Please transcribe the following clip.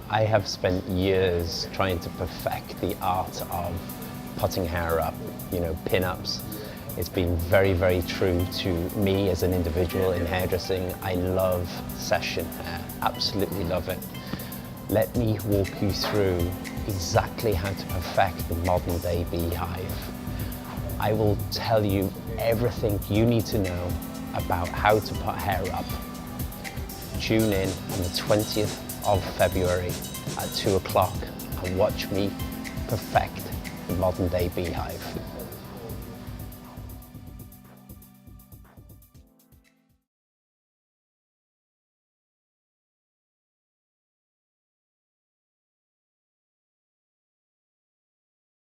I have spent years trying to perfect the art of putting hair up, you know, pin-ups. It's been very, very true to me as an individual in hairdressing. I love session hair, absolutely love it. Let me walk you through exactly how to perfect the modern day beehive. I will tell you everything you need to know about how to put hair up. Tune in on the 20th of February at 2 o'clock and watch me perfect the modern day beehive.